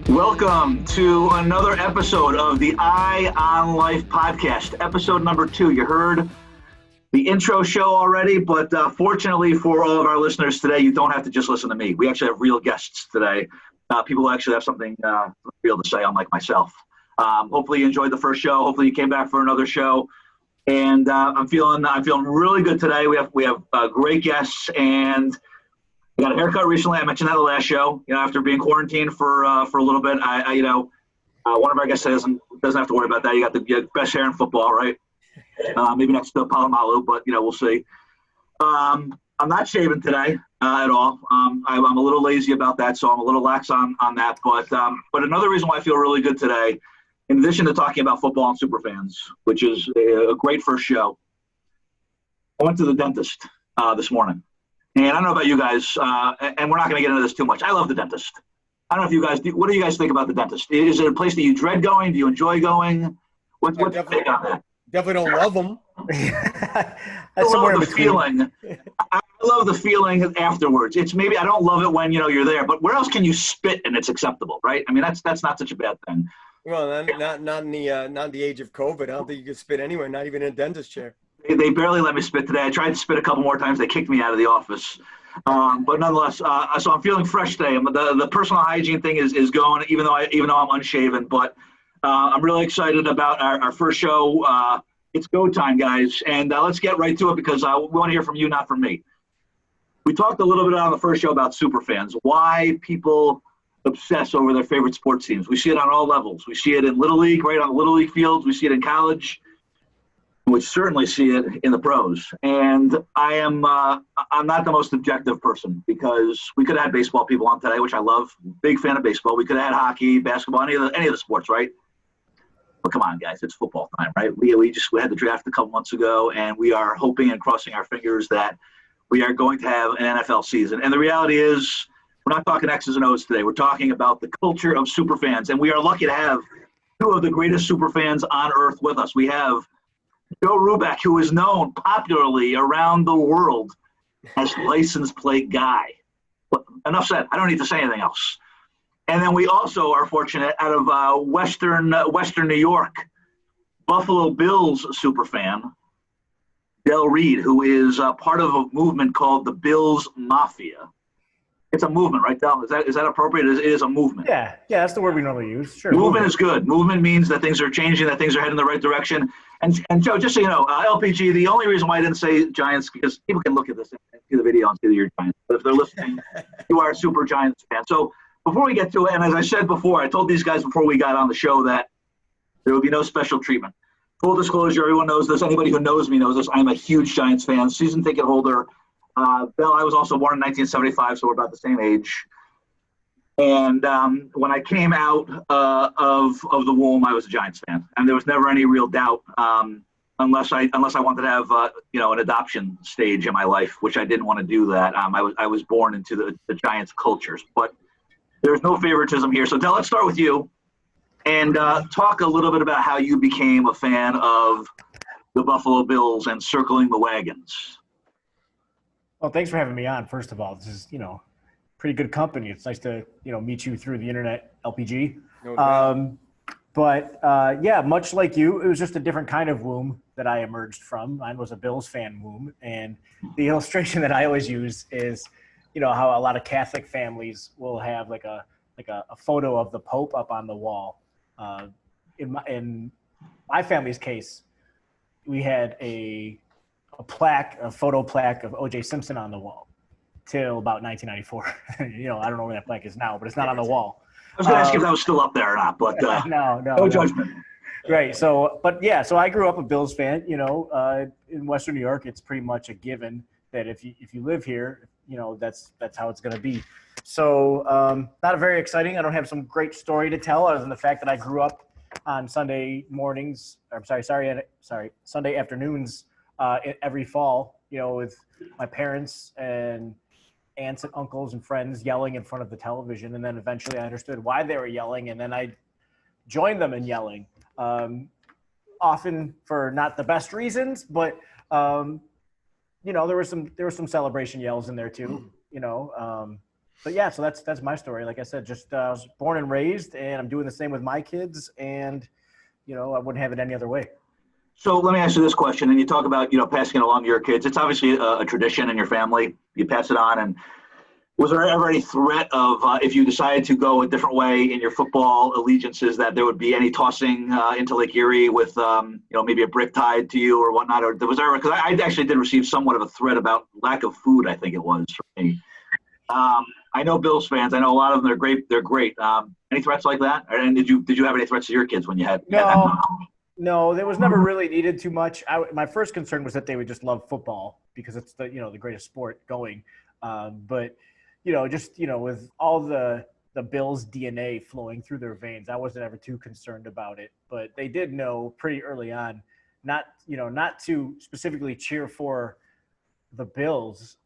Welcome to another episode of the Eye on Life podcast, episode number 2. You heard the intro show already, but fortunately for all of our listeners today, you don't have to just listen to me. We actually have real guests today. People who actually have something real to say, unlike myself. Hopefully you enjoyed the first show. Hopefully you came back for another show. And I'm feeling really good today. We have great guests, and I got a haircut recently. I mentioned that in the last show. After being quarantined for a little bit, one of our guests doesn't have to worry about that. You got the best hair in football, right? Maybe next to Palomalu, but we'll see. I'm not shaving today at all. I'm a little lazy about that, so I'm a little lax on that. But another reason why I feel really good today, in addition to talking about football and superfans, which is a great first show, I went to the dentist this morning. And I don't know about you guys, and we're not going to get into this too much. I love the dentist. I don't know if you guys do. What do you guys think about the dentist? Is it a place that you dread going? Do you enjoy going? What's your take on that? Definitely don't love them. I love the feeling. I love the feeling afterwards. It's maybe I don't love it when you're there, but where else can you spit and it's acceptable, right? I mean, that's not such a bad thing. Well, not in the age of COVID. I don't think you can spit anywhere, not even in a dentist chair. They barely let me spit today. I tried to spit a couple more times. They kicked me out of the office. But nonetheless, so I'm feeling fresh today. The personal hygiene thing is going, even though I'm unshaven. But I'm really excited about our first show. It's go time, guys, and let's get right to it because we want to hear from you, not from me. We talked a little bit on the first show about superfans, why people obsess over their favorite sports teams. We see it on all levels. We see it in Little League, right on the Little League fields. We see it in college. We certainly see it in the pros. And I'm not the most objective person because we could have had baseball people on today, which I love. Big fan of baseball. We could have had hockey, basketball, any of the sports, right? But come on, guys, it's football time, right? We had the draft a couple months ago, and we are hoping and crossing our fingers that we are going to have an NFL season. And the reality is, we're not talking X's and O's today. We're talking about the culture of superfans, and we are lucky to have two of the greatest superfans on earth with us. We have Joe Rubeck, who is known popularly around the world as License Plate Guy. But enough said. I don't need to say anything else. And then we also are fortunate out of Western New York, Buffalo Bills superfan, Del Reed, who is part of a movement called the Bills Mafia. It's a movement, right, Del? Is that appropriate? It is a movement. Yeah, that's the word we normally use. Sure. Movement is good. Movement means that things are changing, that things are heading in the right direction. And Joe, just so you know, LPG, the only reason why I didn't say Giants, because people can look at this and see the video and see that you're Giants. But if they're listening, you are a super Giants fan. So before we get to it, and as I said before, I told these guys before we got on the show that there will be no special treatment. Full disclosure, everyone knows this. Anybody who knows me knows this. I'm a huge Giants fan, season ticket holder. Bill, I was also born in 1975, so we're about the same age. And when I came out of the womb, I was a Giants fan, and there was never any real doubt, unless I wanted to have an adoption stage in my life, which I didn't want to do that. I was born into the Giants cultures, but there's no favoritism here. So Del, let's start with you, and talk a little bit about how you became a fan of the Buffalo Bills and circling the wagons. Well, thanks for having me on. First of all, this is pretty good company. It's nice to meet you through the internet, LPG. Yeah, much like you, it was just a different kind of womb that I emerged from. Mine was a Bills fan womb, and the illustration that I always use is, how a lot of Catholic families will have like a photo of the Pope up on the wall. In my family's case, we had a photo plaque of O.J. Simpson on the wall till about 1994. I don't know where that plaque is now, but it's not on the wall. I was going to ask if that was still up there or not, but no judgment. Right. So I grew up a Bills fan. In Western New York, it's pretty much a given that if you live here, that's how it's going to be. So not very exciting. I don't have some great story to tell other than the fact that I grew up on Sunday mornings. Sunday afternoons. Every fall, with my parents and aunts and uncles and friends yelling in front of the television. And then eventually I understood why they were yelling. And then I joined them in yelling, often for not the best reasons, but, there were some celebration yells in there too. But yeah, so that's my story. Like I said, just I was born and raised, and I'm doing the same with my kids, and I wouldn't have it any other way. So let me ask you this question, and you talk about, passing it along to your kids. It's obviously a tradition in your family. You pass it on, and was there ever any threat of if you decided to go a different way in your football allegiances that there would be any tossing into Lake Erie with, maybe a brick tied to you or whatnot? Or was there, because I actually did receive somewhat of a threat about lack of food, I think it was for me. I know Bills fans. I know a lot of them. They're great. They're great. Any threats like that? And did you have any threats to your kids when you had? No, there was never really needed too much. My first concern was that they would just love football because it's the greatest sport going. But with all the Bills DNA flowing through their veins, I wasn't ever too concerned about it. But they did know pretty early on not to specifically cheer for the Bills,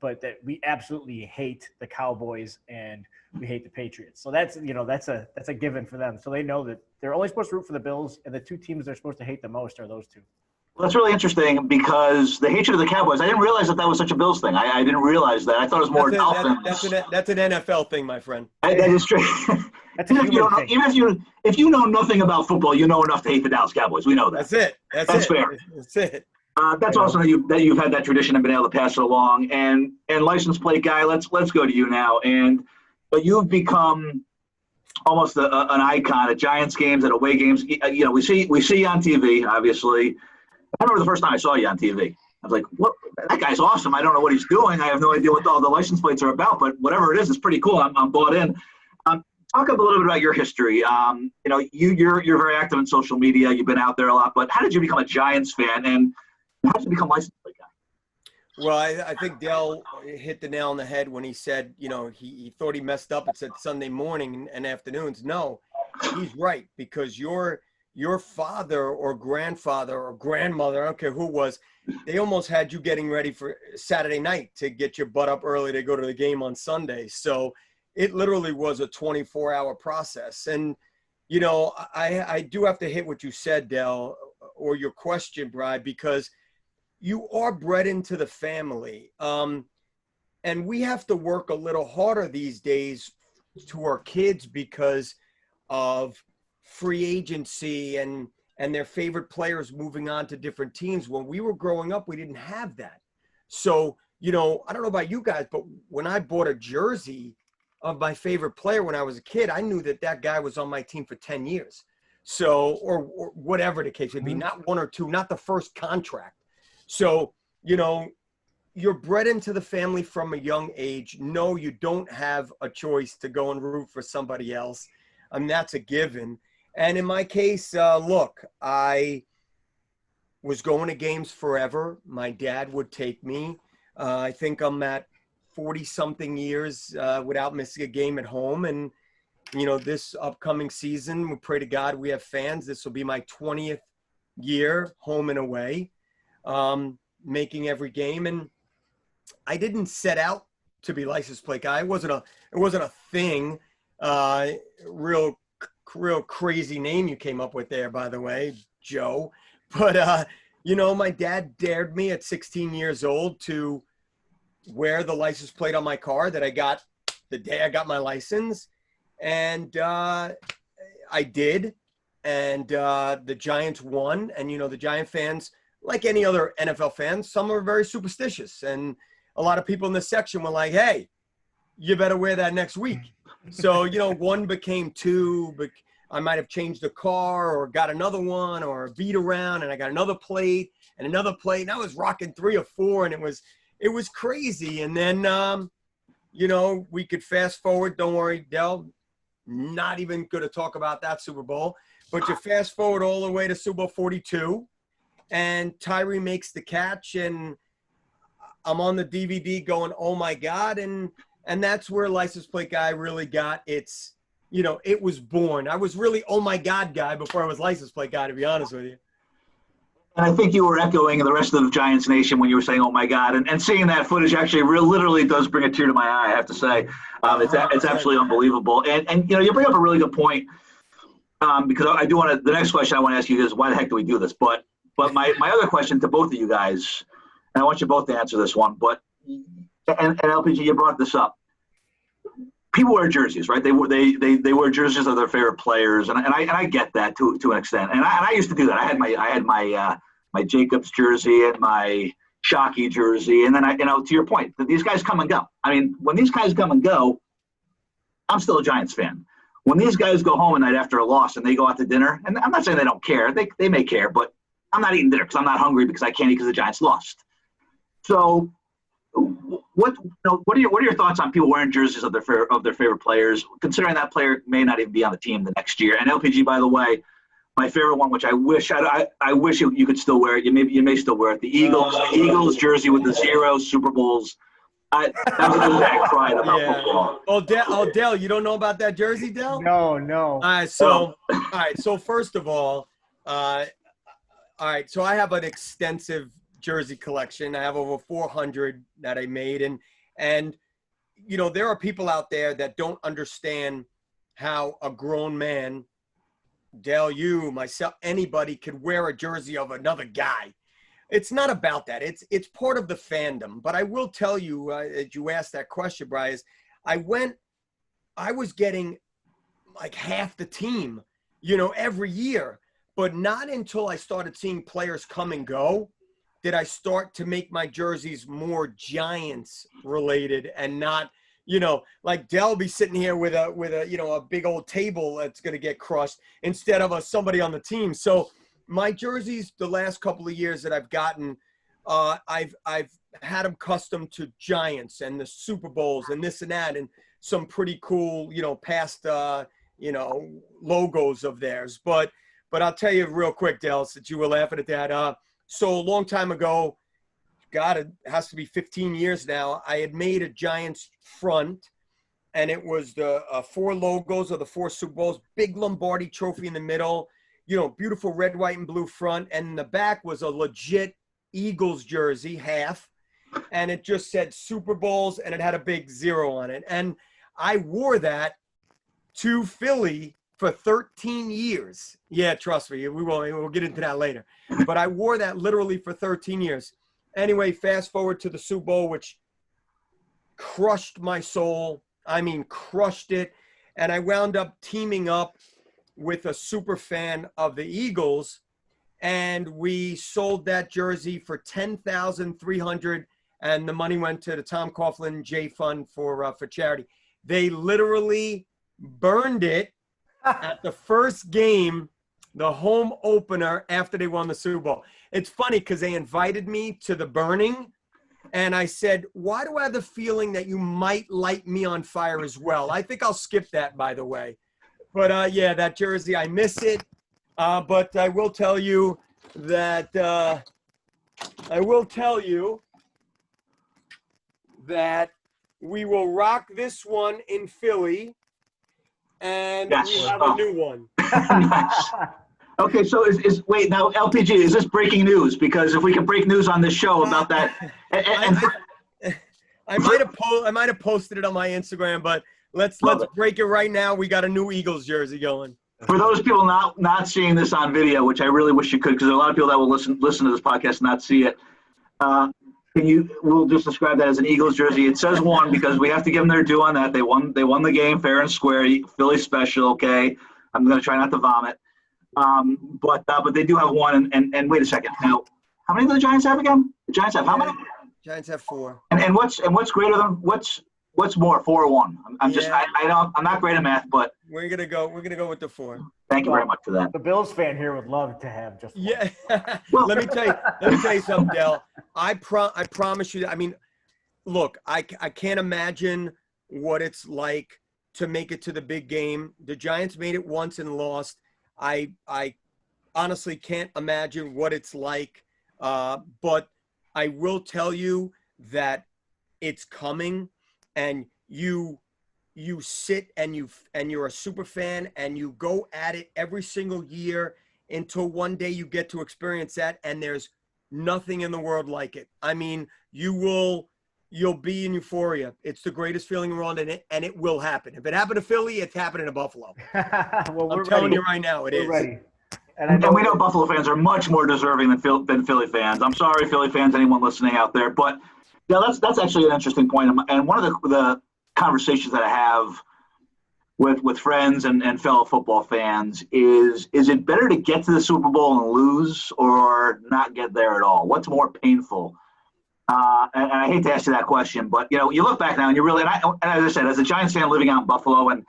but that we absolutely hate the Cowboys and we hate the Patriots. So that's a given for them. So they know that they're only supposed to root for the Bills, and the two teams they're supposed to hate the most are those two. Well, that's really interesting because the hatred of the Cowboys, I didn't realize that was such a Bills thing. I didn't realize that. I thought it was more Dolphins. That's an NFL thing, my friend. That is true. That's even if you know nothing about football, you know enough to hate the Dallas Cowboys. We know that. That's it. That's fair. That's it. That's awesome that you've had that tradition and been able to pass it along. And license plate guy, let's go to you now. But you've become almost an icon at Giants games, at away games. We see you on TV, obviously. I remember the first time I saw you on TV. I was like, "What? That guy's awesome. I don't know what he's doing. I have no idea what all the license plates are about, but whatever it is, it's pretty cool. I'm bought in." Talk a little bit about your history. You're very active in social media. You've been out there a lot. But how did you become a Giants fan, and how did you become a license plate guy? Well, I think Dell hit the nail on the head when he said, he thought he messed up. It said Sunday morning and afternoons. No, he's right, because your father or grandfather or grandmother, I don't care who it was, they almost had you getting ready for Saturday night to get your butt up early to go to the game on Sunday. So it literally was a 24-hour process. And, I do have to hit what you said, Dell, or your question, Brad, because you are bred into the family. And we have to work a little harder these days to our kids because of free agency and their favorite players moving on to different teams. When we were growing up, we didn't have that. So, I don't know about you guys, but when I bought a jersey of my favorite player when I was a kid, I knew that guy was on my team for 10 years. So, or whatever the case would be, not one or two, not the first contract. So, you're bred into the family from a young age. No, you don't have a choice to go and root for somebody else. That's a given. And in my case, look, I was going to games forever. My dad would take me. I think I'm at 40-something years without missing a game at home. And, this upcoming season, we pray to God we have fans. This will be my 20th year home and away, making every game. And I didn't set out to be license plate guy. It wasn't a thing. Real crazy name you came up with there, by the way, Joe. But, my dad dared me at 16 years old to wear the license plate on my car that I got the day I got my license. And I did. And the Giants won. And, the Giant fans, like any other NFL fans, some are very superstitious. And a lot of people in this section were like, hey, you better wear that next week. So, one became two, but I might have changed the car or got another one or beat around and I got another plate and another plate. And I was rocking 3 or 4 and it was crazy. And then, we could fast forward. Don't worry, Dell, not even going to talk about that Super Bowl, but you fast forward all the way to Super Bowl 42 and Tyree makes the catch and I'm on the DVD going, oh my God. And that's where license plate guy really got its, it was born. I was really, oh my God guy before I was license plate guy, to be honest with you. And I think you were echoing the rest of the Giants Nation when you were saying, oh my God. And seeing that footage actually literally does bring a tear to my eye, I have to say. It's absolutely unbelievable. And you bring up a really good point because I do want to, the next question I want to ask you is why the heck do we do this? But my other question to both of you guys, and I want you both to answer this one, and LPG, you brought this up. people wear jerseys, right? They wear jerseys of their favorite players, and I get that to an extent. And I used to do that. I had my Jacobs jersey and my Shockey jersey, and then to your point, that these guys come and go. I mean, when these guys come and go, I'm still a Giants fan. When these guys go home at night after a loss and they go out to dinner, and I'm not saying they don't care, they may care, but I'm not eating dinner because I'm not hungry because I can't eat because the Giants lost. So, what are your thoughts on people wearing jerseys of their favorite players, considering that player may not even be on the team the next year? And LPG, by the way, my favorite one, which I wish you could still wear it. You may still wear it. The Eagles jersey with the 0 Super Bowls. That was a day I cried about football. Oh, Dell, you don't know about that jersey, Dell? No. All right. So first of all, so I have an extensive jersey collection. I have over 400 that I made, and there are people out there that don't understand how a grown man, Dale, you, myself, anybody could wear a jersey of another guy. It's not about that. It's part of the fandom. But I will tell you, as you asked that question, Bryce, I was getting like half the team, every year. But not until I started seeing players come and go did I start to make my jerseys more Giants related and not, like Dell be sitting here with a big old table that's going to get crushed instead of somebody on the team. So my jerseys, the last couple of years that I've gotten, I've had them custom to Giants and the Super Bowls and this and that and some pretty cool, past, logos of theirs. But I'll tell you real quick, Dale, since you were laughing at that. So a long time ago, God, it has to be 15 years now, I had made a Giants front, and it was the 4 logos of the 4 Super Bowls, big Lombardi trophy in the middle, beautiful red, white, and blue front. And in the back was a legit Eagles jersey, half, and it just said Super Bowls, and it had a big 0 on it. And I wore that to Philly for 13 years. Yeah, trust me, we'll get into that later. But I wore that literally for 13 years. Anyway, fast forward to the Super Bowl, which crushed my soul. I mean, crushed it. And I wound up teaming up with a super fan of the Eagles, and we sold that jersey for $10,300, and the money went to the Tom Coughlin J Fund for charity. They literally burned it at the first game, the home opener, after they won the Super Bowl. It's funny because they invited me to the burning, and I said, why do I have the feeling that you might light me on fire as well? I think I'll skip that, by the way. But, yeah, that jersey, I miss it. But I will tell you that we will rock this one in Philly, and we have a new one. Nice. Okay, so wait, now LPG, is this breaking news? Because if we can break news on this show about that, I might have posted it on my Instagram, but let's break it right now. We got a new Eagles jersey going. For those people not seeing this on video, which I really wish you could, because there are a lot of people that will listen to this podcast and not see it. We'll just describe that as an Eagles jersey. It says 1 because we have to give them their due on that. They won the game fair and square. Philly special. Okay, I'm going to try not to vomit. But they do have 1. And wait a second. Now, how many do the Giants have again? The Giants have how many? Giants have 4. And what's greater than what's more, 4 or 1? I'm not great at math, but we're gonna go with the 4. Thank you very much for that. The Bills fan here would love to have just 1. Yeah. Let me tell you something, Dale. I promise you that. I mean, look, I can't imagine what it's like to make it to the big game. The Giants made it once and lost. I honestly can't imagine what it's like. But I will tell you that it's coming, and you sit and you're a super fan and you go at it every single year until one day you get to experience that, and there's nothing in the world like it. I mean, you'll be in euphoria. It's the greatest feeling in the world, and it will happen. If it happened to Philly, it's happening to Buffalo. Well, I'm telling you right now, we're ready. And we know Buffalo fans are much more deserving than Philly fans. I'm sorry, Philly fans, anyone listening out there, but yeah, that's actually an interesting point. And one of conversations that I have with friends and fellow football fans is it better to get to the Super Bowl and lose or not get there at all? What's more painful? And I hate to ask you that question, but you look back now and you really, and as I said, as a Giants fan living out in Buffalo, and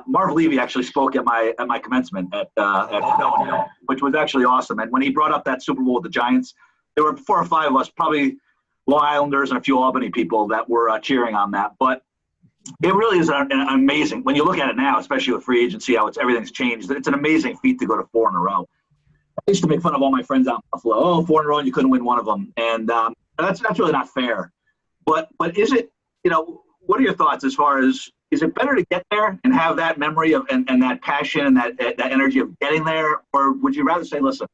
Marv Levy actually spoke at my commencement at Belmont, which was actually awesome. And when he brought up that Super Bowl with the Giants, there were 4 or 5 of us, probably Long Islanders and a few Albany people that were cheering on that. But it really is an amazing, when you look at it now, especially with free agency, how everything's changed. It's an amazing feat to go to 4 in a row. I used to make fun of all my friends out in Buffalo. Oh, 4 in a row and you couldn't win one of them, and that's really not fair. But is it? What are your thoughts as far as, is it better to get there and have that memory of and that passion and that energy of getting there, or would you rather say, listen,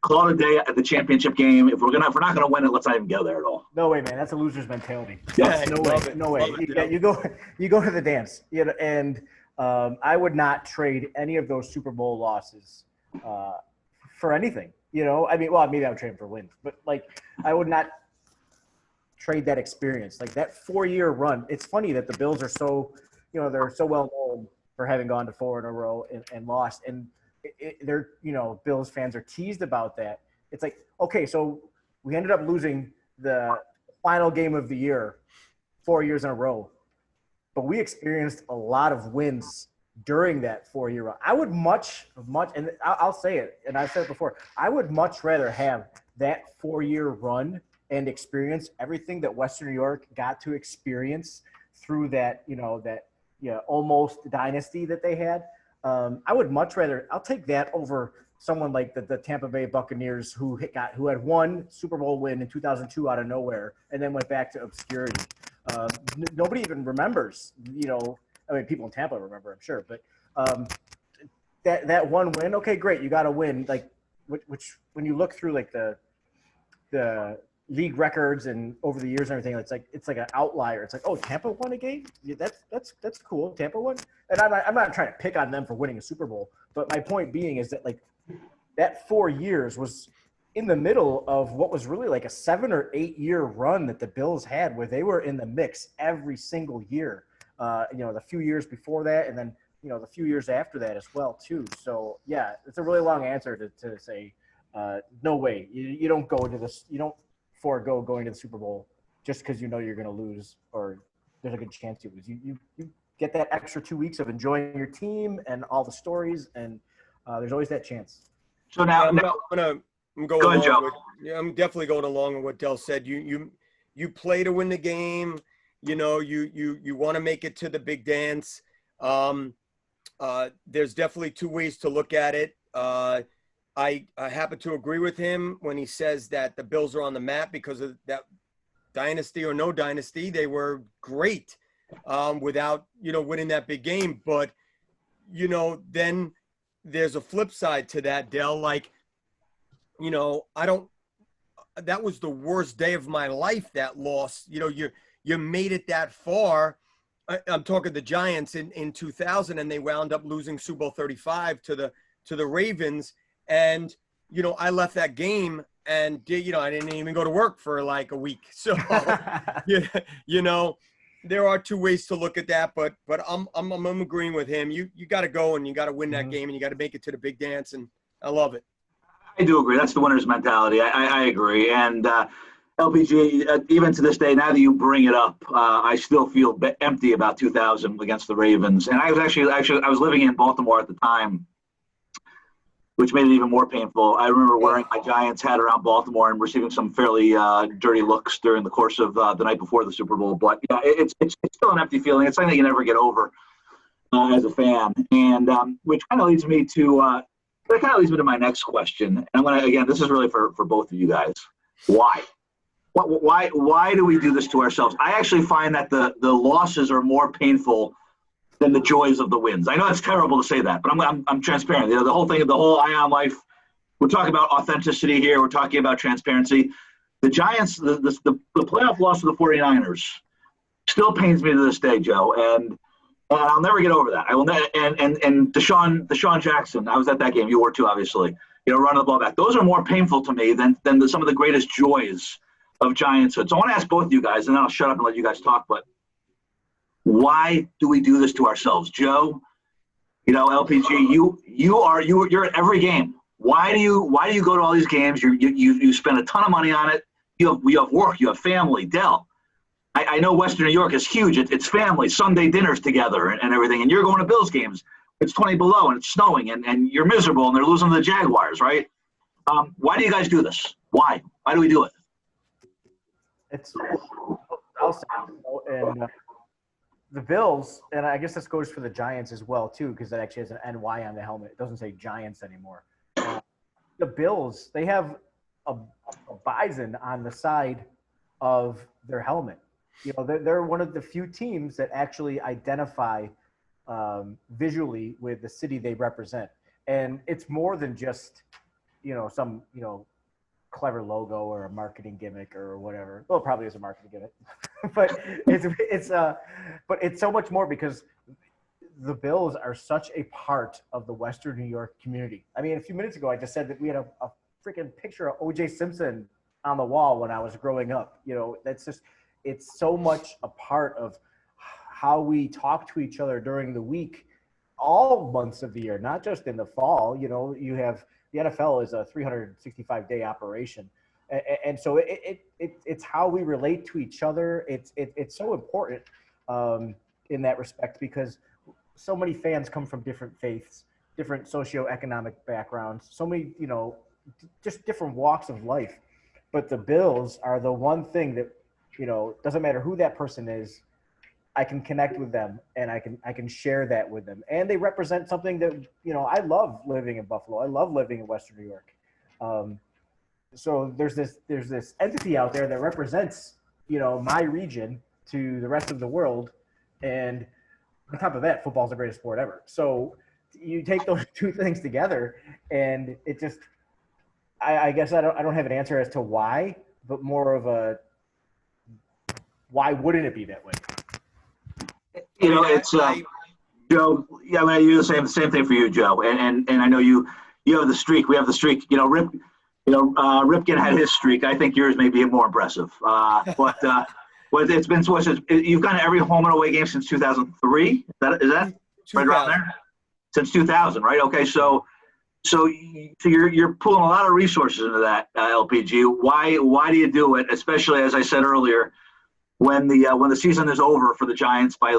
call it a day at the championship game. If we're not gonna win it, let's not even go there at all. No way, man. That's a loser's mentality. Yeah, No way. No way. You go to the dance. And I would not trade any of those Super Bowl losses for anything. I mean, well, maybe I would trade them for wins, but I would not trade that experience. That 4-year run. It's funny that the Bills are so, they're so well known for having gone to 4 in a row and lost, and they're, Bills fans are teased about that. It's like, okay, so we ended up losing the final game of the year 4 years in a row, but we experienced a lot of wins during that 4-year run. I would much, and I'll say it, and I've said it before, I would much rather have that 4-year run and experience everything that Western New York got to experience through that, almost dynasty that they had. I would much rather, I'll take that over someone like the Tampa Bay Buccaneers who had one Super Bowl win in 2002 out of nowhere and then went back to obscurity. Nobody even remembers, I mean, people in Tampa remember, I'm sure, but that one win, okay, great, you got a win. Which when you look through the league records and over the years and everything, it's like an outlier. It's like, oh, Tampa won a game? Yeah, that's cool. Tampa won. And I'm not trying to pick on them for winning a Super Bowl, but my point being is that that 4 years was in the middle of what was really like a 7 or 8 year run that the Bills had, where they were in the mix every single year. The few years before that, and then the few years after that as well too. So yeah, it's a really long answer to say no way. You don't go to this. You don't forego going to the Super Bowl just because you're going to lose or there's a good chance you lose. You get that extra 2 weeks of enjoying your team and all the stories, and there's always that chance. So now, I'm definitely going along with what Del said. You play to win the game. You want to make it to the big dance. There's definitely 2 ways to look at it. I happen to agree with him when he says that the Bills are on the map because of that dynasty or no dynasty. They were great without, winning that big game. But, then there's a flip side to that, Del. That was the worst day of my life, that loss. You made it that far. I'm talking the Giants in 2000, and they wound up losing Super Bowl 35 to the Ravens. And, I left that game and I didn't even go to work for like a week. So, there are 2 ways to look at that, but I'm agreeing with him. You got to go and you got to win that game and you got to make it to the big dance. And I love it. I do agree. That's the winner's mentality. I agree. And LPG, even to this day, now that you bring it up, I still feel empty about 2000 against the Ravens. And I was actually I was living in Baltimore at the time, which made it even more painful. I remember wearing my Giants hat around Baltimore and receiving some fairly dirty looks during the course of the night before the Super Bowl. But yeah, it's still an empty feeling. It's something that you never get over as a fan. And which kind of leads me to my next question. And I'm gonna, again, this is really for both of you guys. Why? Why do we do this to ourselves? I actually find that the losses are more painful than the joys of the wins. I know it's terrible to say that, but I'm transparent. The whole thing, the whole Ion Life, we're talking about authenticity here. We're talking about transparency. The Giants, the playoff loss to the 49ers still pains me to this day, Joe. And I'll never get over that. I will never, and Deshaun Jackson, I was at that game. You were too, obviously. Running the ball back. Those are more painful to me than some of the greatest joys of Giantshood. So I want to ask both of you guys, and then I'll shut up and let you guys talk. But Why do we do this to ourselves? Joe, LPG, you're at every game. Why do you go to all these games? You spend a ton of money on it. You have work, you have family. Dell, I know Western New York is huge. It's family, Sunday dinners together and everything. And you're going to Bills games. It's 20 below and it's snowing and you're miserable and they're losing to the Jaguars, right? Why do you guys do this? Why? Why do we do it? I'll say, and the Bills, and I guess this goes for the Giants as well too, because that actually has an NY on the helmet. It doesn't say Giants anymore. The Bills, they have a bison on the side of their helmet. They're one of the few teams that actually identify visually with the city they represent, and it's more than just some clever logo or a marketing gimmick or whatever. Well, it probably is a marketing gimmick, but it's so much more because the Bills are such a part of the Western New York community. I mean, a few minutes ago, I just said that we had a freaking picture of O.J. Simpson on the wall when I was growing up. It's so much a part of how we talk to each other during the week, all months of the year, not just in the fall. You have the NFL is a 365-day operation, and so it's how we relate to each other. It's so important in that respect because so many fans come from different faiths, different socioeconomic backgrounds, so many just different walks of life. But the Bills are the one thing that doesn't matter who that person is. I can connect with them and I can share that with them. And they represent something that, I love living in Buffalo. I love living in Western New York. So there's this entity out there that represents, my region to the rest of the world. And on top of that, football's the greatest sport ever. So you take those two things together and it just, I guess I don't have an answer as to why, but more of a, why wouldn't it be that way? It's Joe. Yeah, I do the same thing for you, Joe. And I know you have the streak. We have the streak. Ripken had his streak. I think yours may be more impressive. But it's been you've gone to every home and away game since 2003. Is that right around there? Since 2000, right? Okay, so you're pulling a lot of resources into that, LPG. Why do you do it? Especially as I said earlier, when the season is over for the Giants by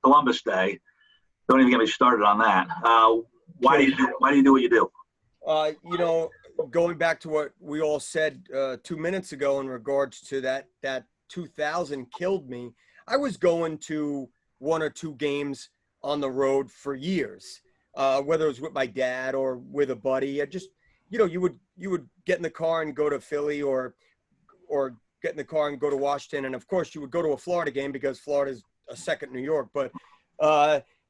Columbus Day. Don't even get me started on that. Why do you do what you do? Going back to what we all said 2 minutes ago in regards to that 2000 killed me. I was going to one or two games on the road for years, whether it was with my dad or with a buddy. I just, you would get in the car and go to Philly or get in the car and go to Washington. And of course you would go to a Florida game because Florida is a second New York. But,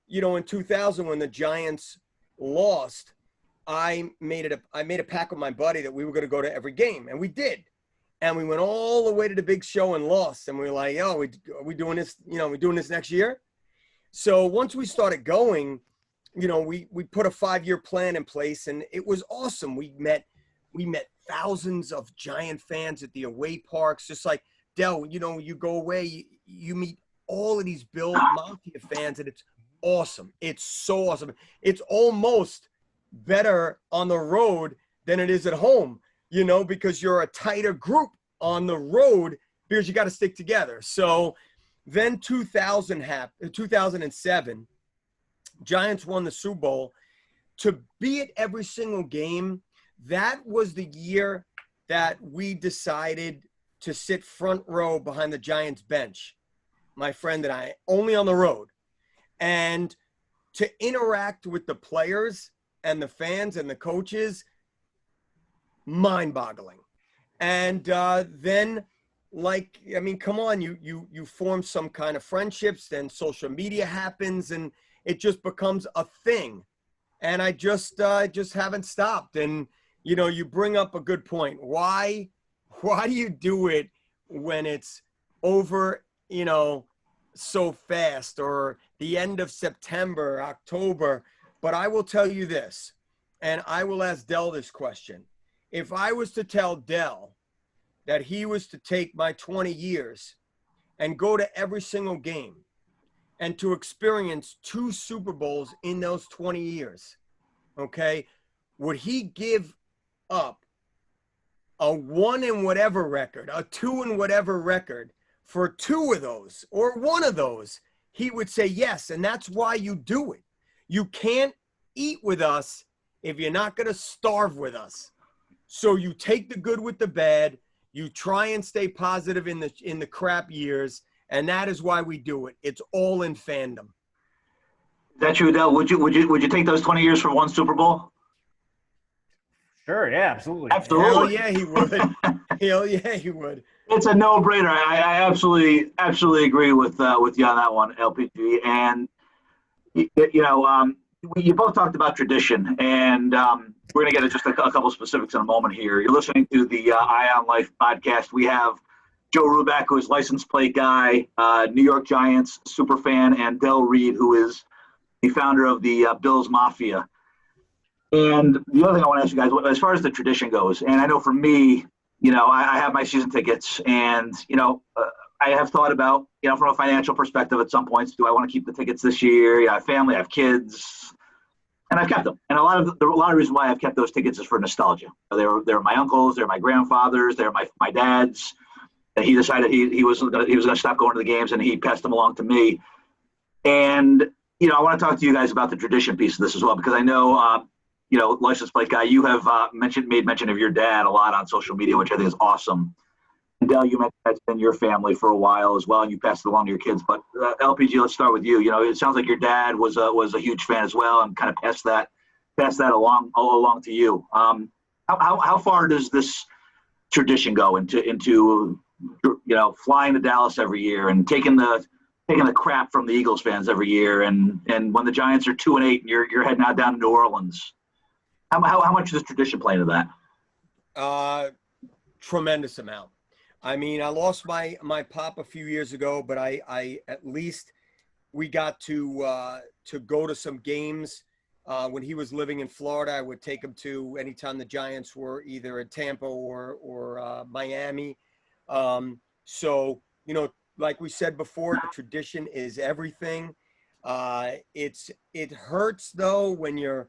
in 2000, when the Giants lost, I made a pact with my buddy that we were going to go to every game, and we did. And we went all the way to the big show and lost. And we were like, are we doing this? We doing this next year? So once we started going, we put a 5-year plan in place, and it was awesome. We met thousands of Giant fans at the away parks, just like Del. You go away, you meet all of these Bill Mafia fans, and it's awesome. It's so awesome. It's almost better on the road than it is at home, because you're a tighter group on the road because you got to stick together. So then 2007, Giants won the Super Bowl. To be at every single game, that was the year that we decided to sit front row behind the Giants bench, my friend and I, only on the road. And to interact with the players and the fans and the coaches, mind-boggling. And then, come on, you form some kind of friendships, then social media happens, and it just becomes a thing. And I just haven't stopped. And you bring up a good point. Why do you do it when it's over, so fast, or the end of September, October? But I will tell you this, and I will ask Del this question. If I was to tell Del that he was to take my 20 years and go to every single game and to experience 2 Super Bowls in those 20 years, okay, would he give up a 1 in whatever record, a 2 in whatever record for 2 of those or 1 of those? He would say yes, and that's why you do it. You can't eat with us if you're not going to starve with us. So you take the good with the bad. You try and stay positive in the crap years, and that is why we do it. It's all in fandom. Is that true, Dell? Would you take those 20 years for 1 Super Bowl? Sure, yeah, absolutely. Absolutely. Hell yeah, he would. Hell yeah, he would. It's a no-brainer. I absolutely agree with you on that one, LPG. And you both talked about tradition, and we're going to get just a couple specifics in a moment here. You're listening to the Eye on Life podcast. We have Joe Ruback, who is license plate guy, New York Giants super fan, and Del Reed, who is the founder of the Bills Mafia. And the other thing I want to ask you guys, as far as the tradition goes, and I know for me, I have my season tickets, and I have thought about, from a financial perspective at some points, do I want to keep the tickets this year? I have family, I have kids, and I've kept them. And a lot of reasons why I've kept those tickets is for nostalgia. They're my uncles, they're my grandfathers, they're my dad's. And he decided he was going to stop going to the games, and he passed them along to me. And I want to talk to you guys about the tradition piece of this as well, because I know. License plate guy, you have made mention of your dad a lot on social media, which I think is awesome. And Dell, you mentioned that's been your family for a while as well, and you passed it along to your kids. But LPG, let's start with you. It sounds like your dad was a huge fan as well, and kind of passed that along to you. How far does this tradition go into flying to Dallas every year and taking the crap from the Eagles fans every year, and when the Giants are 2-8 and you're heading out down to New Orleans? How much does tradition play into that? Tremendous amount. I mean, I lost my pop a few years ago, but I at least we got to go to some games when he was living in Florida. I would take him to anytime the Giants were either at Tampa or Miami. So like we said before, the tradition is everything. It hurts though when you're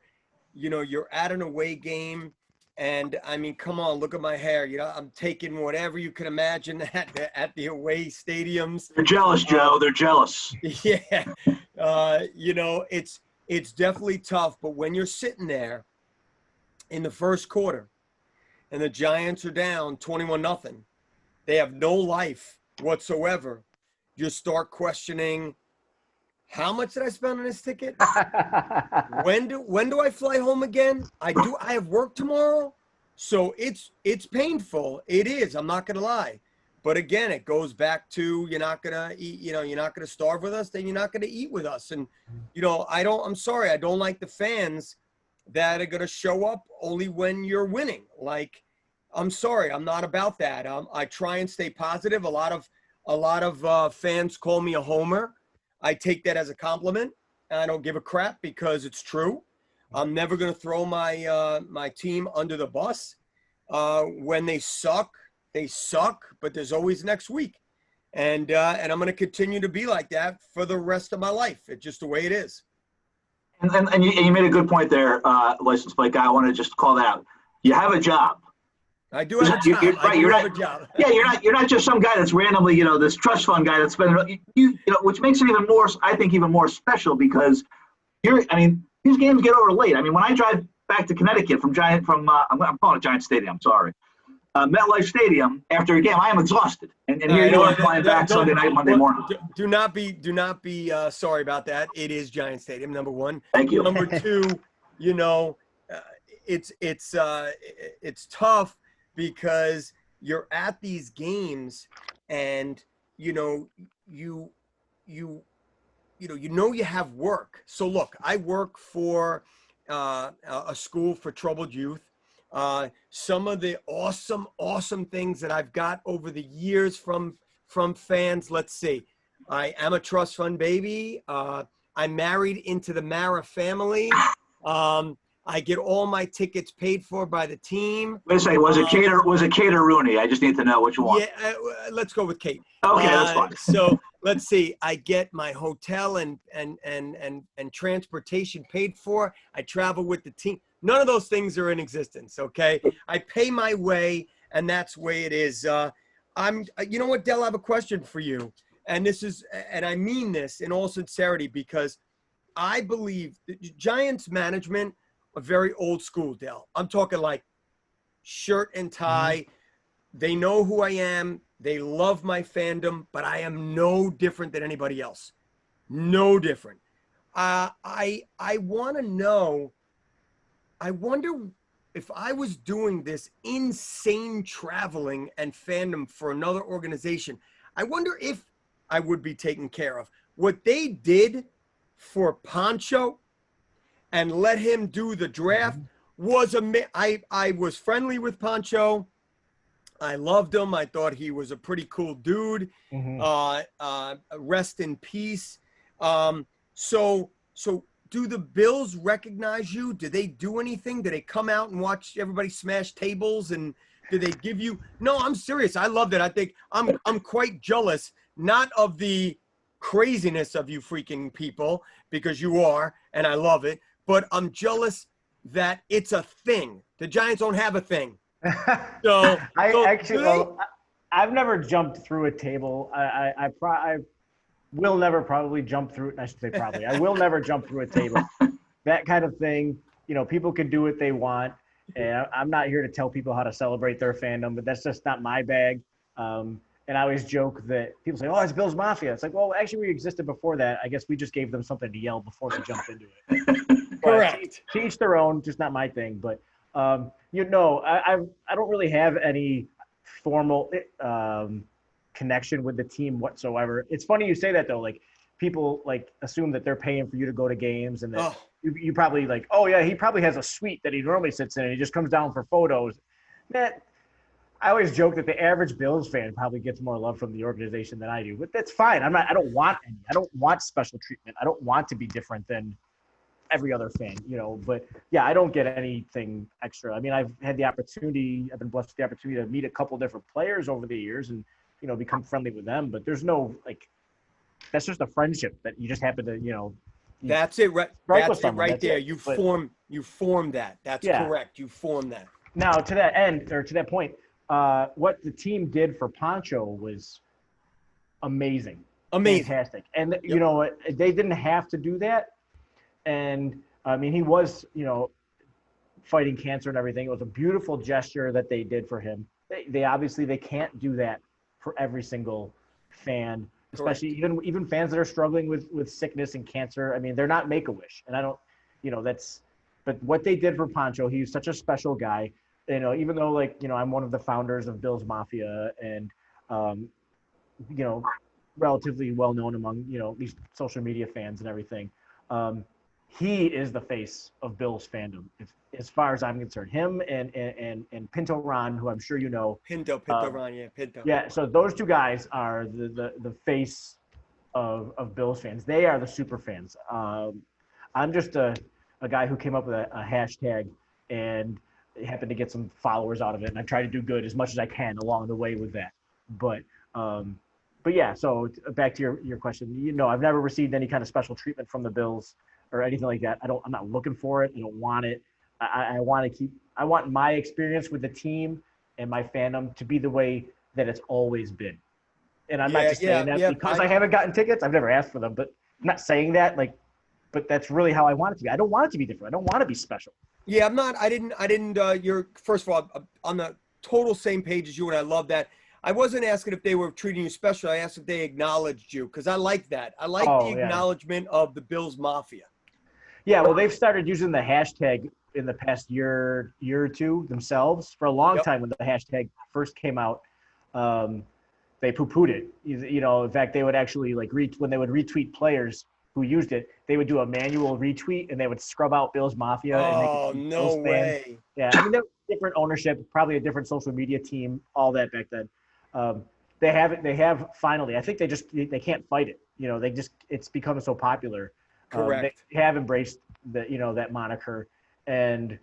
at an away game, and I mean, come on, look at my hair. I'm taking whatever you can imagine at the away stadiums. They're jealous, Joe. They're jealous. Yeah. It's definitely tough, but when you're sitting there in the first quarter and the Giants are down 21-0, they have no life whatsoever. You start questioning, how much did I spend on this ticket? When do I fly home again? I have work tomorrow. So it's painful. It is. I'm not going to lie. But again, it goes back to, you're not going to eat, you're not going to starve with us, then you're not going to eat with us. And, I'm sorry. I don't like the fans that are going to show up only when you're winning. Like, I'm sorry. I'm not about that. I try and stay positive. A lot of fans call me a homer. I take that as a compliment, and I don't give a crap because it's true. I'm never going to throw my team under the bus. When they suck, but there's always next week. And I'm going to continue to be like that for the rest of my life. It's just the way it is. And you made a good point there, license plate guy. I want to just call that out. You have a job. I do have a job. You're you're not just some guy that's randomly, this trust fund guy that's spending, which makes it even more special because these games get over late. I mean, when I drive back to Connecticut from I'm calling it Giant Stadium. Sorry, MetLife Stadium after a game, I am exhausted. And here you are flying back Sunday night, Monday morning. Do not be sorry about that. It is Giant Stadium, number one. Thank you. Number two, it's tough. Because you're at these games and you have work. So look, I work for a school for troubled youth. Some of the awesome things that I've got over the years from fans. Let's see, I am a trust fund baby. I'm married into the Mara family. I get all my tickets paid for by the team. Wait a second. Was it Kate or Rooney? I just need to know which one. Yeah, let's go with Kate. Okay, that's fine. So let's see. I get my hotel and transportation paid for. I travel with the team. None of those things are in existence. Okay, I pay my way, and that's the way it is. You know what, Del? I have a question for you, and I mean this in all sincerity, because I believe the Giants management are very old school, Del. I'm talking like shirt and tie. They know who I am. They love my fandom, but I am no different than anybody else. No different. I want to know, I wonder if I was doing this insane traveling and fandom for another organization, I wonder if I would be taken care of. What they did for Pancho and let him do the draft was I was friendly with Pancho. I loved him. I thought he was a pretty cool dude. Rest in peace. So do the Bills recognize you? Do they do anything? Do they come out and watch everybody smash tables? And do they give you? No, I'm serious. I love that. I think I'm quite jealous, not of the craziness of you freaking people, because you are, and I love it, but I'm jealous that it's a thing. The Giants don't have a thing. So I've never jumped through a table. I will never probably jump through. I should say probably. I will never jump through a table. That kind of thing. You know, people can do what they want, and I'm not here to tell people how to celebrate their fandom, but that's just not my bag. And I always joke that people say, "Oh, it's Bills Mafia." It's like, well, actually, we existed before that. I guess we just gave them something to yell before we jumped into it. Correct. To each their own. Just not my thing, but. I don't really have any formal connection with the team whatsoever. It's funny you say that though. Like people like assume that they're paying for you to go to games, and that you probably like, oh yeah, he probably has a suite that he normally sits in, and he just comes down for photos. Man, I always joke that the average Bills fan probably gets more love from the organization than I do, but that's fine. I don't want any. I don't want special treatment. I don't want to be different than every other fan, but yeah, I don't get anything extra. I mean, I've been blessed with the opportunity to meet a couple different players over the years and, become friendly with them, but there's no, that's just a friendship that you just happen to, that's it, right? That's it right there. It. You form that. That's correct. You form that. Now, to that end, or to that point, what the team did for Pancho was amazing. Fantastic. And, they didn't have to do that. And I mean, he was, fighting cancer and everything. It was a beautiful gesture that they did for him. They obviously they can't do that for every single fan, especially even fans that are struggling with sickness and cancer. I mean, they're not Make-A-Wish, and I don't, but what they did for Pancho, he's such a special guy. Even though I'm one of the founders of Bills Mafia, and relatively well known among at least social media fans and everything. He is the face of Bills fandom, as far as I'm concerned. Him and Pinto Ron, who I'm sure you know. Pinto Ron, yeah, Pinto. Yeah, so those two guys are the face of Bills fans. They are the super fans. I'm just a guy who came up with a hashtag and happened to get some followers out of it, and I try to do good as much as I can along the way with that. But yeah, so back to your question. I've never received any kind of special treatment from the Bills or anything like that. I'm not looking for it. I don't want it. I want my experience with the team and my fandom to be the way that it's always been. And I'm not just saying that because I haven't gotten tickets. I've never asked for them, but I'm not saying that but that's really how I want it to be. I don't want it to be different. I don't want to be special. Yeah, I'm not. I didn't. You're first of all on the total same page as you, and I love that. I wasn't asking if they were treating you special. I asked if they acknowledged you, because I like that. I like the acknowledgement of the Bills Mafia. Yeah, well, they've started using the hashtag in the past year or two themselves. For a long time, when the hashtag first came out, they poo-pooed it. In fact, they would actually when they would retweet players who used it, they would do a manual retweet and they would scrub out Bills Mafia. Oh, no way. Yeah, I mean, there was different ownership, probably a different social media team, all that back then. They have finally, I think they can't fight it. It's become so popular. Correct. They have embraced that moniker. And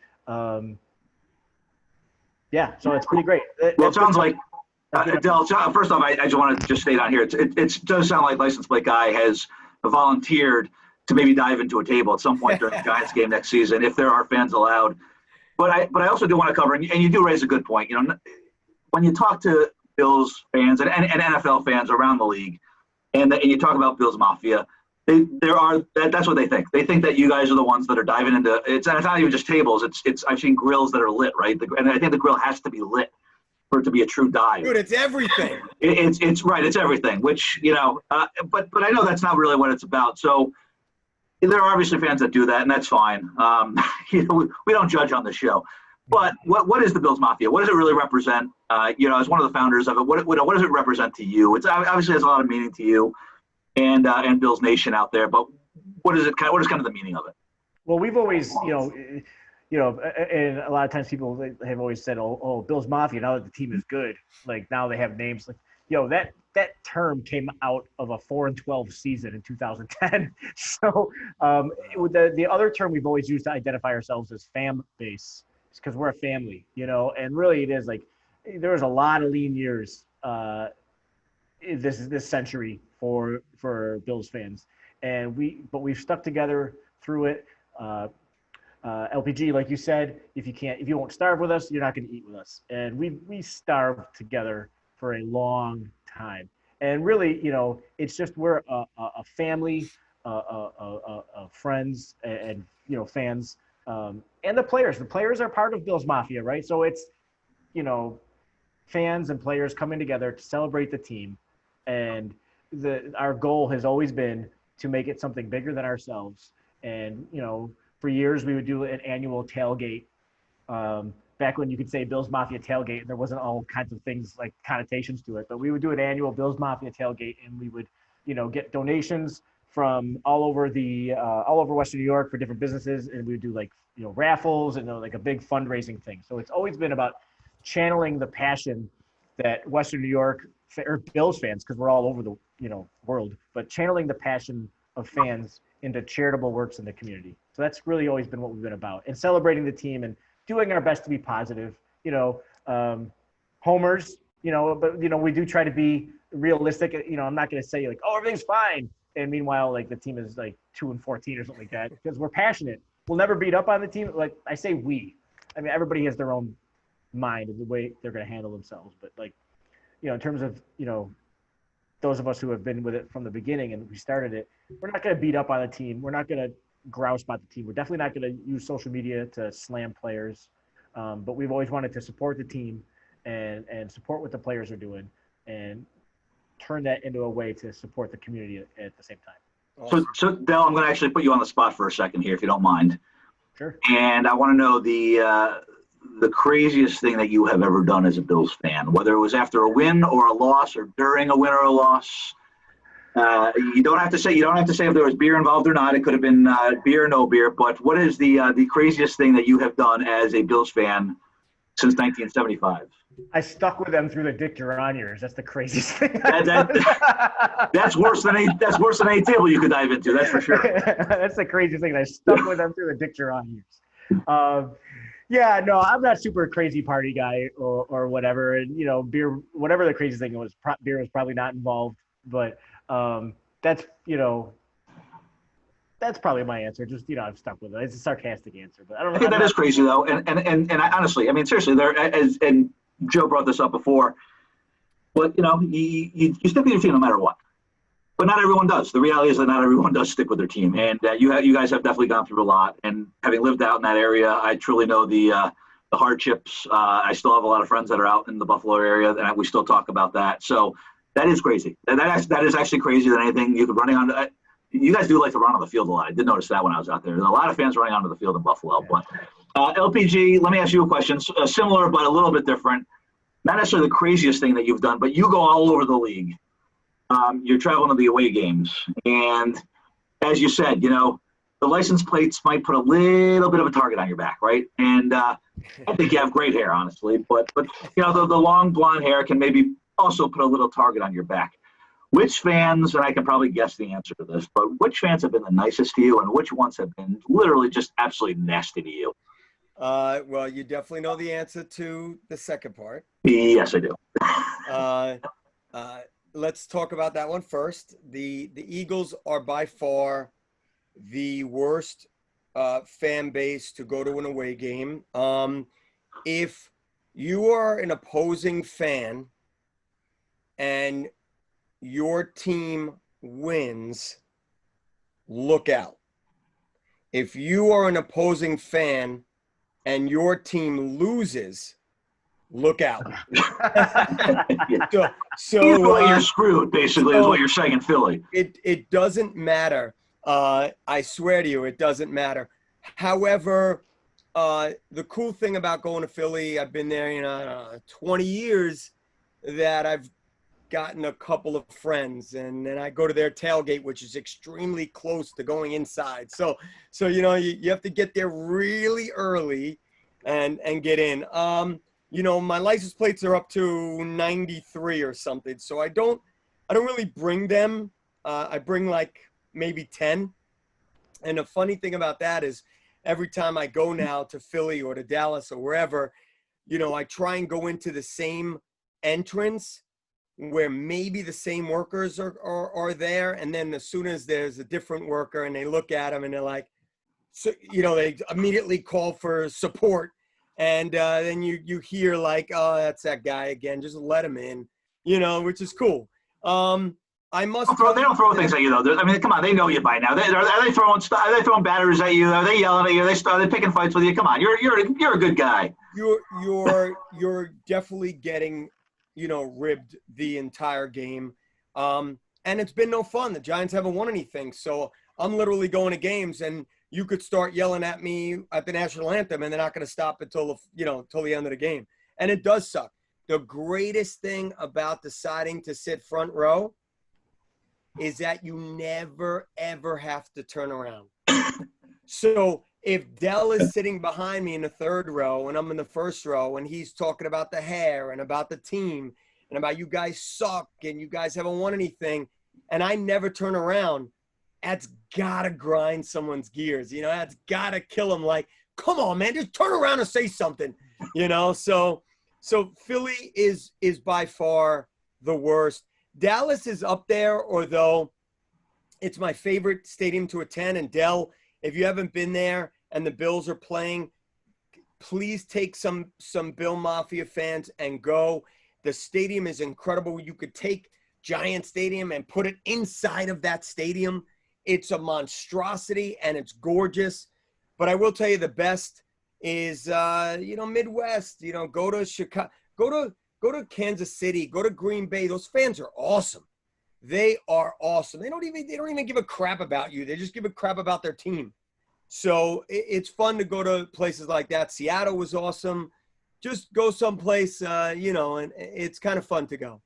yeah, so it's pretty great. Well, it sounds like, Del, first off, I just want to just state on here, it does sound like License Plate Guy has volunteered to maybe dive into a table at some point during the Giants game next season, if there are fans allowed. But I also do want to cover, and you do raise a good point. You know, when you talk to Bills fans and NFL fans around the league, and you talk about Bills Mafia, that's what they think. They think that you guys are the ones that are diving into it's, and it's not even just tables. It's I've seen grills that are lit, right? And I think the grill has to be lit for it to be a true dive. Dude, it's everything. It's right. It's everything. Which but I know that's not really what it's about. So there are obviously fans that do that, and that's fine. We don't judge on the show. But what is the Bills Mafia? What does it really represent? As one of the founders of it, what does it represent to you? It's obviously has a lot of meaning to you, and Bills Nation out there. But what is kind of the meaning of it? Well, we've always, and a lot of times people have always said, "Oh, Bills Mafia." Now that the team is good, like now they have names like, that term came out of a 4-12 season in 2010. So the other term we've always used to identify ourselves as fan base. Because we're a family, and really it is like there was a lot of lean years this century for Bills fans, but we've stuck together through it. LPG, like you said, if you won't starve with us, you're not going to eat with us, and we starved together for a long time, and really, it's just we're a family of friends and fans. And the players are part of Bills Mafia, right? So it's, fans and players coming together to celebrate the team. And our goal has always been to make it something bigger than ourselves. And, for years we would do an annual tailgate. Back when you could say Bills Mafia tailgate, and there wasn't all kinds of things like connotations to it, but we would do an annual Bills Mafia tailgate, and we would, get donations from all over Western New York for different businesses, and we would do raffles and like a big fundraising thing. So it's always been about channeling the passion that Western New York or Bills fans, because we're all over the world, but channeling the passion of fans into charitable works in the community. So that's really always been what we've been about, and celebrating the team and doing our best to be positive. Homers, but we do try to be realistic. I'm not going to say everything's fine. And meanwhile, the team is 2-14 or something like that, because we're passionate. We'll never beat up on the team. Like I say, I mean, everybody has their own mind of the way they're going to handle themselves. But in terms of, those of us who have been with it from the beginning and we started it, we're not going to beat up on the team. We're not going to grouse about the team. We're definitely not going to use social media to slam players. But we've always wanted to support the team and support what the players are doing, and turn that into a way to support the community at the same time. Awesome. So Del, I'm going to actually put you on the spot for a second here, if you don't mind. Sure. And I want to know the craziest thing that you have ever done as a Bills fan, whether it was after a win or a loss, or during a win or a loss. You don't have to say if there was beer involved or not. It could have been beer or no beer. But what is the craziest thing that you have done as a Bills fan since 1975? I stuck with them through the Dick Duran years. That's the craziest thing. That's worse than any table you could dive into. That's for sure. That's the craziest thing. I stuck with them through the Dick Duran years. Yeah, no, I'm not super crazy party guy or whatever. And beer, whatever the crazy thing was, beer was probably not involved. But that's probably my answer. Just I've stuck with it. It's a sarcastic answer, but I don't know. I think that is crazy though, and I, honestly, I mean, seriously, and Joe brought this up before, but you stick with your team no matter what. But not everyone does. The reality is that not everyone does stick with their team, and you guys have definitely gone through a lot. And having lived out in that area, I truly know the hardships. I still have a lot of friends that are out in the Buffalo area, and we still talk about that. So that is crazy. That is actually crazier than anything you could running on. You guys do like to run on the field a lot. I did notice that when I was out there. There's a lot of fans running onto the field in Buffalo. But LPG, let me ask you a question. Similar, but a little bit different. Not necessarily the craziest thing that you've done, but you go all over the league. You're traveling to the away games. And as you said, the license plates might put a little bit of a target on your back, right? And I think you have great hair, honestly. But the long blonde hair can maybe also put a little target on your back. Which fans, and I can probably guess the answer to this, but which fans have been the nicest to you, and which ones have been literally just absolutely nasty to you? Well, you definitely know the answer to the second part. Yes, I do. Uh, uh, let's talk about that one first. The Eagles are by far the worst fan base to go to an away game. If you are an opposing fan and your team wins, look out. If you are an opposing fan and your team loses, look out. Yeah. So Either way, you're screwed, basically, is what you're saying in Philly. It doesn't matter. I swear to you, it doesn't matter. However, the cool thing about going to Philly, I've been there, 20 years, that I've gotten a couple of friends, and then I go to their tailgate, which is extremely close to going inside. So you have to get there really early and get in. My license plates are up to 93 or something, so I don't really bring them. I bring like maybe 10. And the funny thing about that is every time I go now to Philly or to Dallas or wherever, I try and go into the same entrance where maybe the same workers are there. And then as soon as there's a different worker and they look at them and they're like, so, they immediately call for support. And then you hear like, oh, that's that guy again. Just let him in, which is cool. I must. They don't throw things at you though. I mean, come on, they know you by now. Are they throwing batters at you? Are they yelling at you? Are they picking fights with you? Come on, you're a good guy. You're definitely getting, ribbed the entire game, and it's been no fun. The Giants haven't won anything, so I'm literally going to games, and you could start yelling at me at the national anthem, and they're not going to stop until the end of the game, and it does suck. The greatest thing about deciding to sit front row is that you never, ever have to turn around. So if Dell is sitting behind me in the third row and I'm in the first row and he's talking about the hair and about the team and about you guys suck and you guys haven't won anything, and I never turn around, that's got to grind someone's gears. That's got to kill them. Like, come on, man, just turn around and say something, So Philly is by far the worst. Dallas is up there, although it's my favorite stadium to attend. And Dell, if you haven't been there and the Bills are playing, please take some Bill Mafia fans and go. The stadium is incredible. You could take Giant Stadium and put it inside of that stadium. It's a monstrosity and it's gorgeous. But I will tell you the best is, Midwest, go to Chicago, go to Kansas City, go to Green Bay. Those fans are awesome. They are awesome. They don't even give a crap about you. They just give a crap about their team. So it's fun to go to places like that. Seattle was awesome. Just go someplace, and it's kind of fun to go.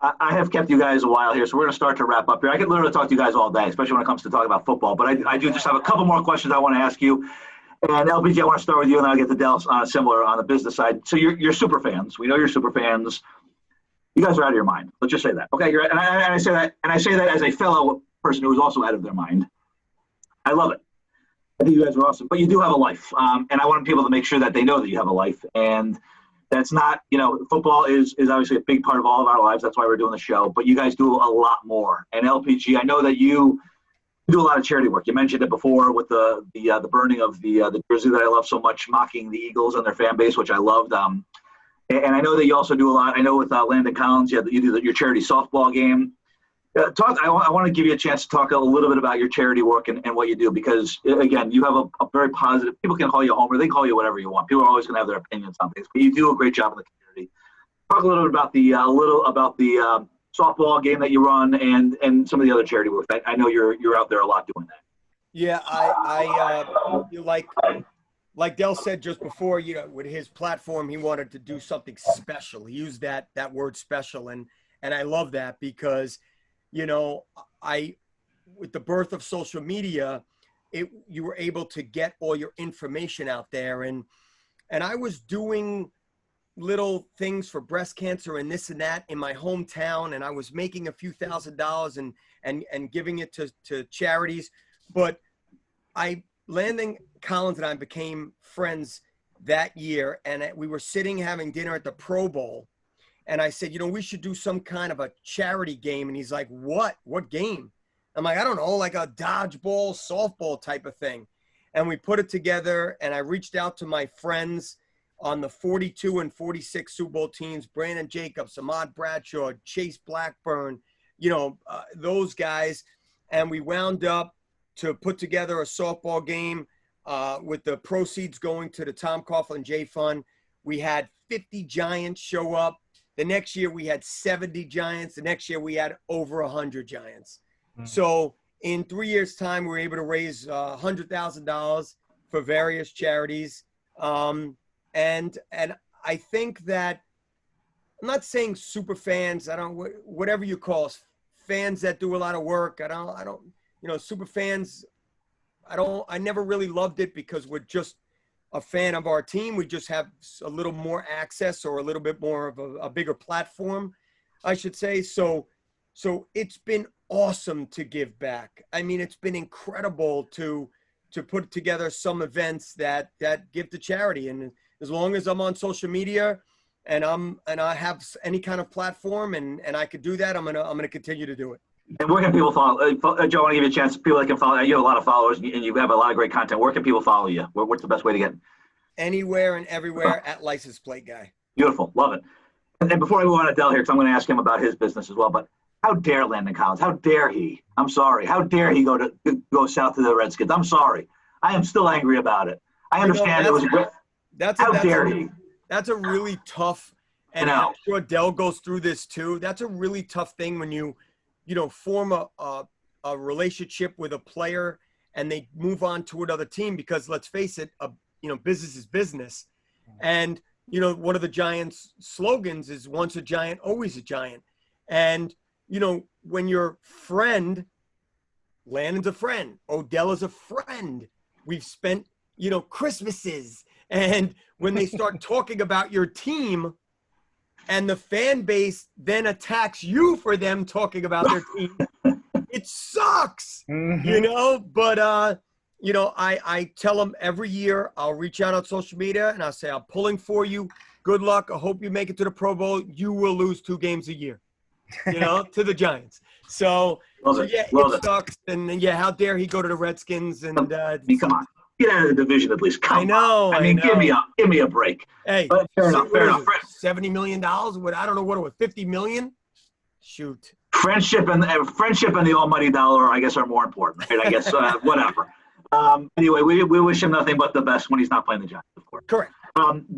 I have kept you guys a while here, so we're going to start to wrap up here. I could literally talk to you guys all day, especially when it comes to talking about football. But I do just have a couple more questions I want to ask you. And LPG, I want to start with you, and then I'll get to Dell similar on the business side. So you're super fans. We know you're super fans. You guys are out of your mind. Let's just say that. Okay, and I say that as a fellow person who is also out of their mind. I love it. I think you guys are awesome. But you do have a life, and I want people to make sure that they know that you have a life. And that's not, football is obviously a big part of all of our lives. That's why we're doing the show. But you guys do a lot more. And LPG, I know that you do a lot of charity work. You mentioned it before with the burning of the jersey that I love so much, mocking the Eagles and their fan base, which I loved. And I know that you also do a lot. I know with Landon Collins, you do your charity softball game. I want to give you a chance to talk a little bit about your charity work and what you do, because again, you have a very positive. People can call you homer. They can call you whatever you want. People are always going to have their opinions on things, but you do a great job in the community. Talk a little bit about the softball game that you run and some of the other charity work. I know you're out there a lot doing that. Yeah, like Dell said just before, with his platform, he wanted to do something special. He used that word special, and I love that because, with the birth of social media, you were able to get all your information out there, and I was doing little things for breast cancer and this and that in my hometown, and I was making a few $1,000s and giving it to charities. But Landon Collins and I became friends that year, and we were sitting having dinner at the Pro Bowl. And I said, we should do some kind of a charity game. And he's like, what? What game? I'm like, I don't know, like a dodgeball, softball type of thing. And we put it together, and I reached out to my friends on the 42 and 46 Super Bowl teams, Brandon Jacobs, Ahmad Bradshaw, Chase Blackburn, those guys. And we wound up to put together a softball game with the proceeds going to the Tom Coughlin J Fund. We had 50 Giants show up. The next year we had 70 Giants. The next year we had over 100 Giants. Mm-hmm. So in 3 years' time, we were able to raise $100,000 for various charities. And I think that, I'm not saying super fans, whatever you call us, fans that do a lot of work. I don't, super fans, I never really loved it because we're just a fan of our team. We just have a little more access, or a little bit more of a bigger platform, I should say. So it's been awesome to give back. I mean, it's been incredible to put together some events that give to charity. And as long as I'm on social media and I have any kind of platform and I could do that, I'm gonna continue to do it. And where can people follow? Joe, I want to give you a chance. People that can follow. You have a lot of followers, and you have a lot of great content. Where can people follow you? What's the best way to get? Anywhere and everywhere at License Plate Guy. Beautiful, love it. And before I move on to Dell here, because I'm going to ask him about his business as well. But how dare Landon Collins? How dare he? I'm sorry. How dare he go south to the Redskins? I'm sorry. I am still angry about it. I understand it was a great. How dare he? That's a really tough. And I'm sure Dell goes through this too. That's a really tough thing when you form a relationship with a player and they move on to another team, because let's face it, business is business. And, one of the Giants' slogans is once a Giant, always a Giant. And, when your friend, Landon's a friend, Odell is a friend, we've spent, Christmases. And when they start talking about your team, and the fan base then attacks you for them talking about their team, it sucks, But, I tell them every year, I'll reach out on social media and I'll say, I'm pulling for you. Good luck. I hope you make it to the Pro Bowl. You will lose 2 games a year, to the Giants. So it sucks. And how dare he go to the Redskins? And come on. Get out of the division at least. Come on. I mean, give me a break. Hey, fair enough. $70 million. I don't know what it was. $50 million. Shoot. Friendship and the almighty dollar, I guess, are more important. Right? I guess whatever. Anyway, we wish him nothing but the best when he's not playing the Giants, of course. Correct.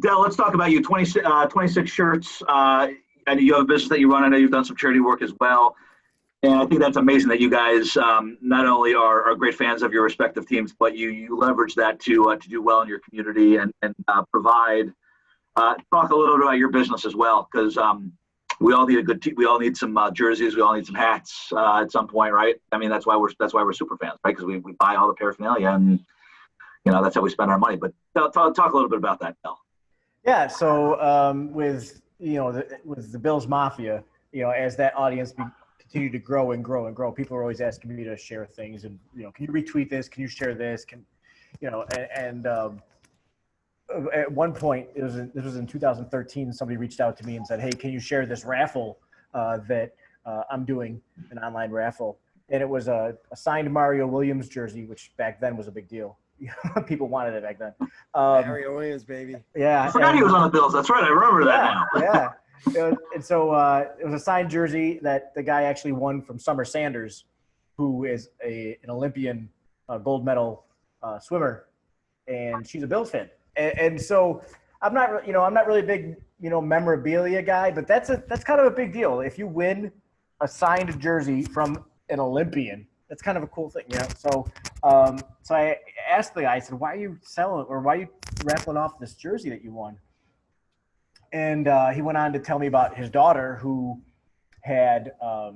Dell, let's talk about you. 26 shirts. And you have a business that you run. I know you've done some charity work as well. And I think that's amazing that you guys not only are great fans of your respective teams, but you leverage that to do well in your community and provide. Talk a little bit about your business as well, because we all need a good team. We all need some jerseys. We all need some hats at some point, right? I mean, that's why we're super fans, right? Because we buy all the paraphernalia, and that's how we spend our money. But talk a little bit about that, Dell. Yeah. So with the Bills Mafia, as that audience continue to grow and grow and grow, people are always asking me to share things, and can you retweet this? Can you share this? At one point, this was in 2013, somebody reached out to me and said, hey, can you share this raffle that I'm doing, an online raffle? And it was a signed Mario Williams jersey, which back then was a big deal. People wanted it back then. Mario Williams, baby. Yeah. I forgot he was on the Bills. That's right. I remember that now. Yeah. And so it was a signed jersey that the guy actually won from Summer Sanders, who is an Olympian gold medal swimmer, and she's a Bills fan. And so I'm not really a big, memorabilia guy, but that's kind of a big deal. If you win a signed jersey from an Olympian, that's kind of a cool thing, So I asked the guy, I said, why are you selling, or why are you raffling off this jersey that you won? And he went on to tell me about his daughter who had a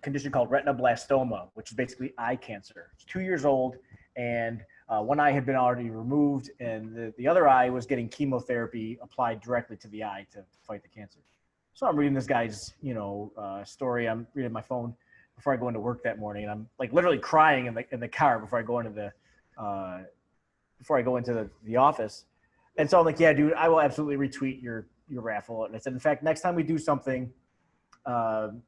condition called retinoblastoma, which is basically eye cancer. She's 2 years old, and one eye had been already removed, and the other eye was getting chemotherapy applied directly to the eye to fight the cancer. So I'm reading this guy's, story. I'm reading my phone before I go into work that morning, and I'm like literally crying in the car before I go into the office. And so I'm like, yeah, dude, I will absolutely retweet your raffle. And I said, in fact, next time we do something, some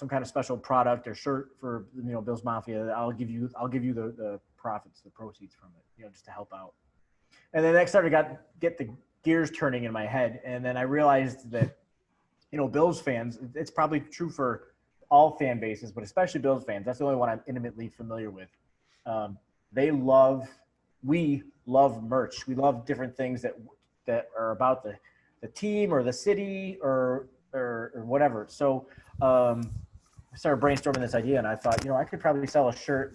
kind of special product or shirt for, Bills Mafia, I'll give you the profits, the proceeds from it, just to help out. And then I started get the gears turning in my head. And then I realized that, Bills fans, it's probably true for all fan bases, but especially Bills fans. That's the only one I'm intimately familiar with. We love merch. We love different things that are about the team or the city or whatever. So I started brainstorming this idea, and I thought, I could probably sell a shirt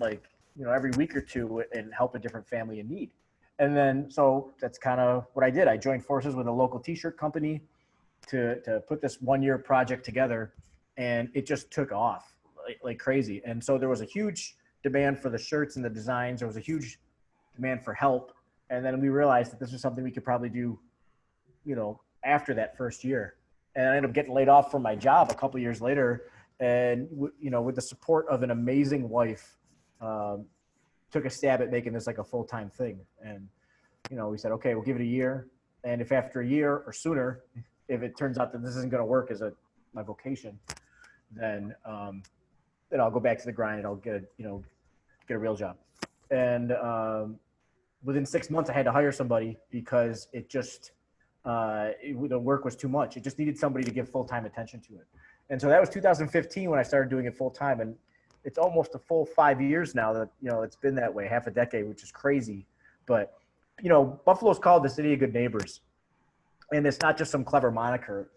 every week or two and help a different family in need. And then, so that's kind of what I did. I joined forces with a local t-shirt company to put this 1-year project together, and it just took off like crazy. And so there was a huge demand for the shirts and the designs. There was a huge demand for help. And then we realized that this was something we could probably do, after that first year. And I ended up getting laid off from my job a couple years later. And, with the support of an amazing wife, took a stab at making this like a full-time thing. And, we said, okay, we'll give it a year. And if after a year or sooner, if it turns out that this isn't going to work as my vocation, then I'll go back to the grind and I'll get a real job. And within 6 months, I had to hire somebody because it just the work was too much. It just needed somebody to give full-time attention to it. And so that was 2015 when I started doing it full-time. And it's almost a full 5 years now that, it's been that way, half a decade, which is crazy. But, Buffalo's called the city of good neighbors. And it's not just some clever moniker.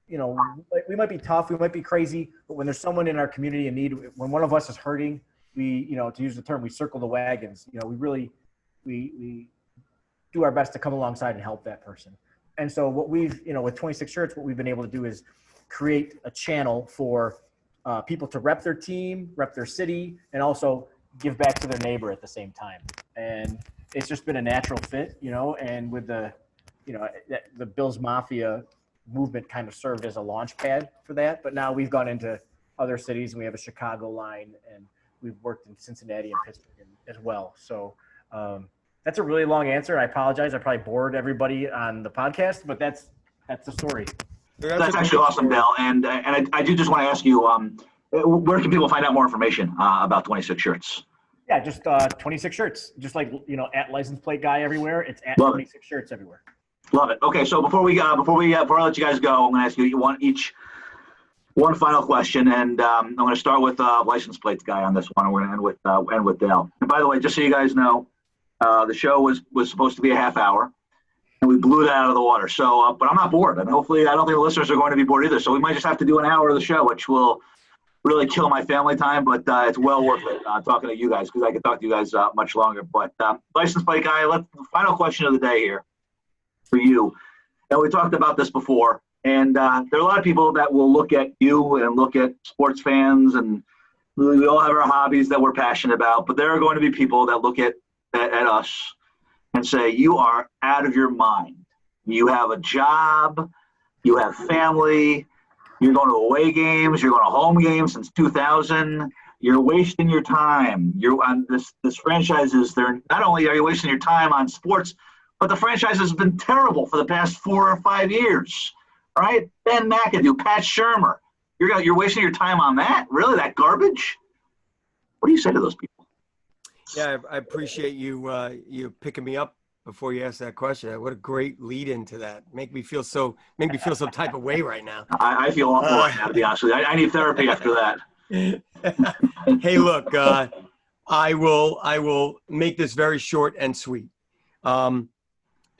We might be tough, we might be crazy, but when there's someone in our community in need, when one of us is hurting, we, to use the term, we circle the wagons. We really, we do our best to come alongside and help that person. And so what we've, with 26 Shirts, what we've been able to do is create a channel for people to rep their team, rep their city, and also give back to their neighbor at the same time. And it's just been a natural fit, and with the Bills Mafia movement kind of served as a launch pad for that. But now we've gone into other cities, and we have a Chicago line, and we've worked in Cincinnati and Pittsburgh as well. So that's a really long answer. I apologize. I probably bored everybody on the podcast, but that's the story. That's actually awesome, Dale. And I do just want to ask you, where can people find out more information about 26 Shirts? Yeah, just 26 Shirts. Just like, at License Plate Guy everywhere. It's at Love 26 Shirts everywhere. Love it. Okay, so before I let you guys go, I'm going to ask you one final question, and I'm going to start with License Plates Guy on this one, and we're going to end with Dale. And by the way, just so you guys know, the show was supposed to be a half hour, and we blew that out of the water. So, but I'm not bored, and hopefully, I don't think the listeners are going to be bored either. So we might just have to do an hour of the show, which will really kill my family time, but it's well worth it talking to you guys, because I could talk to you guys much longer. But License Plate Guy, the final question of the day here for you. And we talked about this before, and there are a lot of people that will look at you and look at sports fans, and we all have our hobbies that we're passionate about, but there are going to be people that look at us and say, you are out of your mind. You have a job, you have family, you're going to away games, you're going to home games since 2000, you're wasting your time. You're on this franchises, not only are you wasting your time on sports, but the franchise has been terrible for the past 4 or 5 years. All right? Ben McAdoo, Pat Shurmur. You're wasting your time on that? Really? That garbage? What do you say to those people? Yeah, I appreciate you picking me up before you ask that question. What a great lead into that. Make me feel some type of way right now. I feel awful right now, to be honest with you. I need therapy after that. Hey, look, I will make this very short and sweet.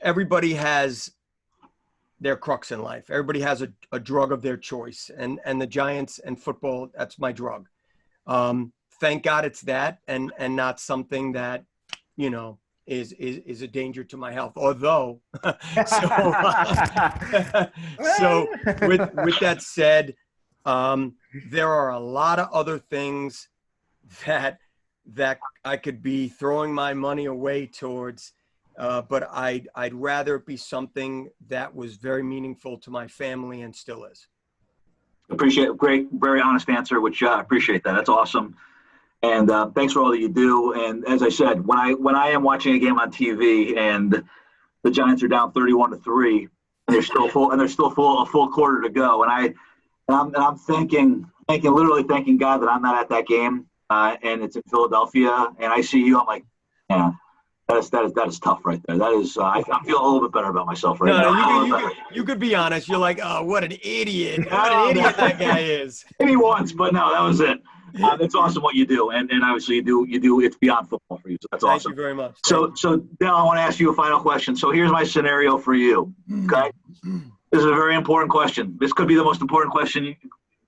Everybody has their crux in life. Everybody has a drug of their choice, and the Giants and football, that's my drug. Thank God it's that, and not something that, is a danger to my health. Although, so with that said, there are a lot of other things that I could be throwing my money away towards. But I'd rather it be something that was very meaningful to my family and still is. Appreciate it. Great, very honest answer, which I appreciate that. That's awesome. And thanks for all that you do. And as I said, when I am watching a game on TV and the Giants are down 31-3, and they're still a full quarter to go. And I'm thinking, God, that I'm not at that game, and it's in Philadelphia, and I see you. I'm like, yeah, that is tough right there. That is, I'm feeling a little bit better about myself right now. You could be honest. You're like, oh, what an idiot! What an idiot that guy is. Maybe once, but no, that was it. It's awesome what you do, and obviously you do. It's beyond football for you, so that's awesome. Thank you very much. So Dell, I want to ask you a final question. So here's my scenario for you. Okay, this is a very important question. This could be the most important question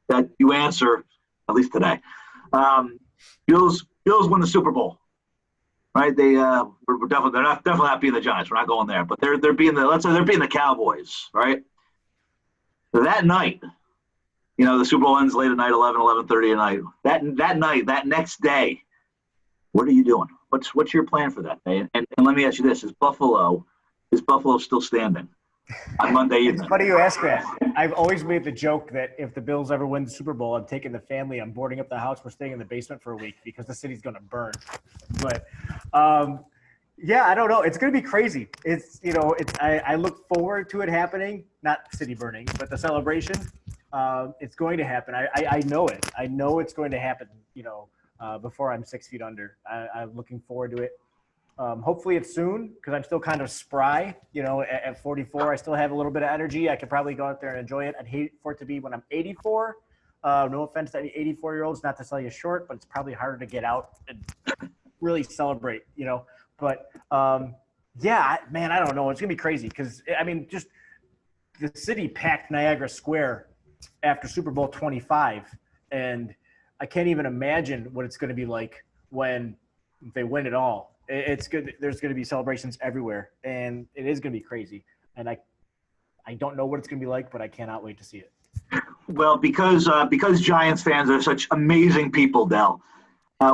that you answer, at least today. Bills win the Super Bowl, right? They're definitely not beating the Giants. We're not going there, but they're beating the Cowboys, right? That night. The Super Bowl ends late at night, 11:30 at night. That night, that next day, what are you doing? What's your plan for that day? And let me ask you this: Is Buffalo still standing on Monday evening? It's funny you ask that. I've always made the joke that if the Bills ever win the Super Bowl, I'm taking the family, I'm boarding up the house, we're staying in the basement for a week because the city's going to burn. But yeah, I don't know. It's going to be crazy. I look forward to it happening, not city burning, but the celebration. It's going to happen. I know it. I know it's going to happen, before I'm 6 feet under. I'm looking forward to it. Hopefully it's soon because I'm still kind of spry. At 44, I still have a little bit of energy. I could probably go out there and enjoy it. I'd hate for it to be when I'm 84. No offense to any 84-year-olds, not to sell you short, but it's probably harder to get out and really celebrate, But, yeah, man, I don't know. It's going to be crazy because, just the city packed Niagara Square after Super Bowl 25, and I can't even imagine what it's going to be like when they win it all. It's good. There's going to be celebrations everywhere, and it is going to be crazy. And I don't know what it's going to be like, but I cannot wait to see it. Well, because Giants fans are such amazing people, Dell,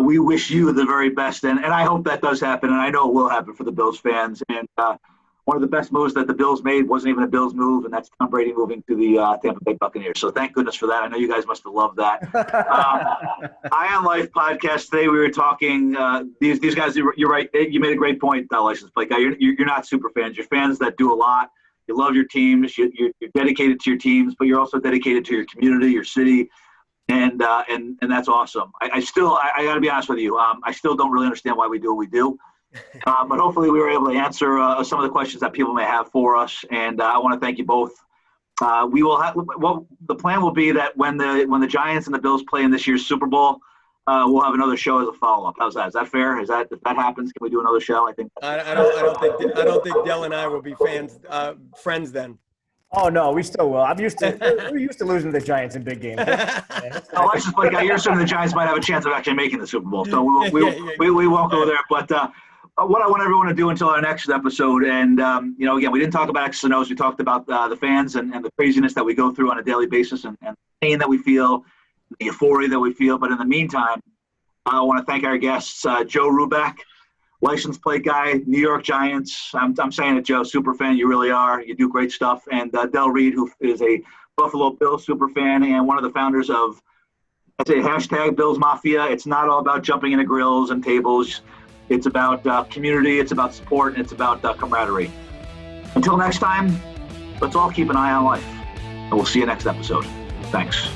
we wish you the very best, and I hope that does happen, and I know it will happen for the Bills fans. And one of the best moves that the Bills made wasn't even a Bills move, and that's Tom Brady moving to the Tampa Bay Buccaneers. So thank goodness for that. I know you guys must have loved that. Eye on Life podcast today, we were talking. These guys, you're right. You made a great point, license plate guy. You're not super fans. You're fans that do a lot. You love your teams. You're dedicated to your teams, but you're also dedicated to your community, your city, and that's awesome. I got to be honest with you. I still don't really understand why we do what we do. But hopefully we were able to answer some of the questions that people may have for us, and I want to thank you both. We will have the plan will be that when the Giants and the Bills play in this year's Super Bowl, we'll have another show as a follow-up. How's that? Is that fair? If that happens, can we do another show? I think. I don't think Dell and I will be friends then. Oh no, we still will. We're used to losing to the Giants in big games. License plate guy, you're assuming the Giants might have a chance of actually making the Super Bowl, so we won't go there. But what I want everyone to do until our next episode, and again, we didn't talk about X's and O's. We talked about the fans and the craziness that we go through on a daily basis, and the pain that we feel, the euphoria that we feel. But in the meantime, I want to thank our guests, Joe Rubeck, license plate guy, New York Giants. I'm saying it, Joe, super fan. You really are. You do great stuff. And Del Reed, who is a Buffalo Bills super fan and one of the founders of, I'd say, hashtag Bills Mafia. It's not all about jumping into grills and tables. It's about community. It's about support. And it's about camaraderie. Until next time, let's all keep an eye on life. And we'll see you next episode. Thanks.